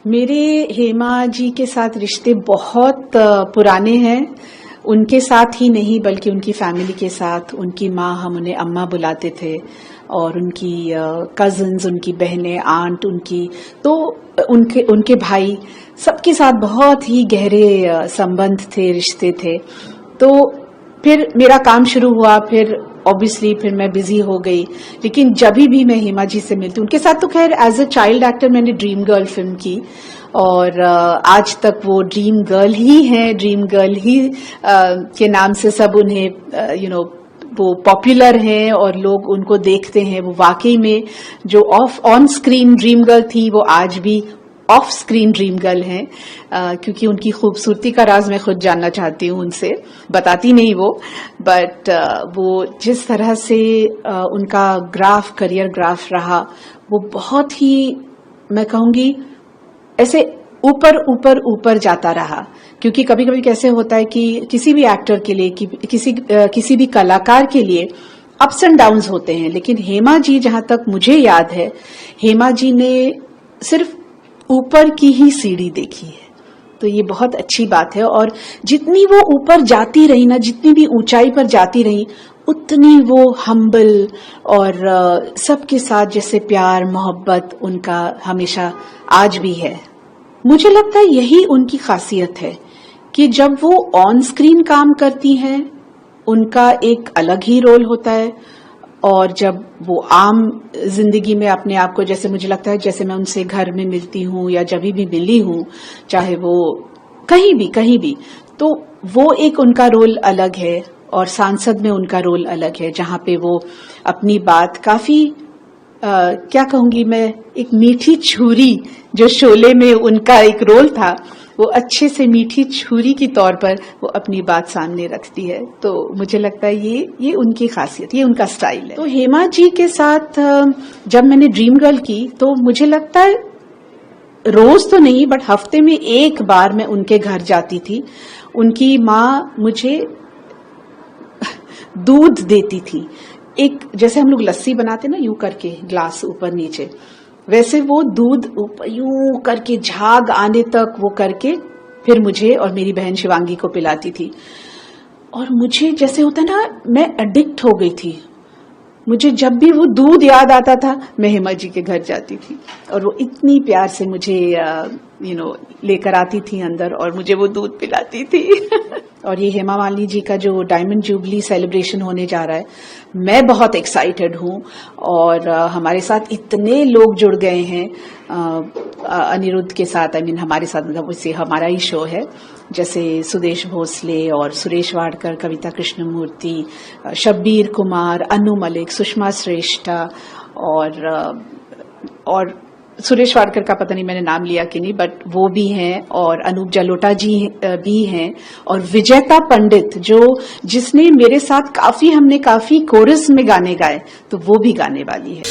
मेरे हेमा जी के साथ रिश्ते बहुत पुराने हैं। उनके साथ ही नहीं बल्कि उनकी फैमिली के साथ, उनकी माँ, हम उन्हें अम्मा बुलाते थे, और उनकी कजिन्स, उनकी बहनें, आंट, उनके भाई, सबके साथ बहुत ही गहरे संबंध थे, रिश्ते थे। तो फिर मेरा काम शुरू हुआ, फिर ऑब्वियसली फिर मैं बिजी हो गई, लेकिन जब भी मैं हेमा जी से मिलती हूँ, उनके साथ तो खैर एज अ चाइल्ड एक्टर मैंने ड्रीम गर्ल फिल्म की, और आज तक वो ड्रीम गर्ल ही हैं, ड्रीम गर्ल ही के नाम से सब उन्हें वो पॉपुलर हैं और लोग उनको देखते हैं। वो वाकई में जो ऑन स्क्रीन ड्रीम गर्ल थी, वो आज भी ऑफ स्क्रीन ड्रीम गर्ल हैं, क्योंकि उनकी खूबसूरती का राज मैं खुद जानना चाहती हूँ, उनसे बताती नहीं वो, बट वो जिस तरह से उनका करियर ग्राफ रहा, वो बहुत ही, मैं कहूंगी, ऐसे ऊपर ऊपर ऊपर जाता रहा। क्योंकि कभी कभी कैसे होता है कि किसी भी एक्टर के लिए, किसी भी कलाकार के लिए अप्स एंड डाउन्स होते हैं, लेकिन हेमा जी, जहां तक मुझे याद है, हेमा जी ने सिर्फ ऊपर की ही सीढ़ी देखी है। तो ये बहुत अच्छी बात है, और जितनी वो ऊपर जाती रही ना, जितनी भी ऊंचाई पर जाती रही, उतनी वो हम्बल और सबके साथ जैसे प्यार मोहब्बत उनका हमेशा आज भी है। मुझे लगता है यही उनकी खासियत है कि जब वो ऑन स्क्रीन काम करती हैं, उनका एक अलग ही रोल होता है, और जब वो आम जिंदगी में अपने आप को, जैसे मुझे लगता है जैसे मैं उनसे घर में मिलती हूँ या जब भी मिली हूँ, चाहे वो कहीं भी, तो वो एक उनका रोल अलग है, और सांसद में उनका रोल अलग है, जहां पे वो अपनी बात काफी क्या कहूंगी मैं, एक मीठी छुरी, जो शोले में उनका एक रोल था, वो अच्छे से मीठी छुरी की तौर पर वो अपनी बात सामने रखती है। तो मुझे लगता है ये उनकी खासियत, ये उनका स्टाइल है। तो हेमा जी के साथ जब मैंने ड्रीम गर्ल की, तो मुझे लगता है रोज तो नहीं, बट हफ्ते में एक बार मैं उनके घर जाती थी। उनकी माँ मुझे दूध देती थी, एक जैसे हम लोग लस्सी बनाते ना, यूं करके ग्लास ऊपर नीचे, वैसे वो दूध ऊपर यूं करके झाग आने तक वो करके फिर मुझे और मेरी बहन शिवांगी को पिलाती थी। और मुझे जैसे होता ना, मैं एडिक्ट हो गई थी। मुझे जब भी वो दूध याद आता था, मैं हेमा जी के घर जाती थी, और वो इतनी प्यार से मुझे लेकर आती थी अंदर, और मुझे वो दूध पिलाती थी। और ये हेमा मालिनी जी का जो डायमंड जुबली सेलिब्रेशन होने जा रहा है, मैं बहुत एक्साइटेड हूँ, और हमारे साथ इतने लोग जुड़ गए हैं अनिरुद्ध के साथ, हमारे साथ, मतलब उससे हमारा ही शो है, जैसे सुदेश भोसले और सुरेश वाडकर, कविता कृष्णमूर्ति, शब्बीर कुमार, अनु मलिक, सुषमा श्रेष्ठा, और सुरेश वाडकर का पता नहीं मैंने नाम लिया कि नहीं, बट वो भी हैं, और अनूप जलोटा जी भी हैं, और विजेता पंडित, जिसने मेरे साथ हमने काफी कोरस में गाने गाए, तो वो भी गाने वाली है।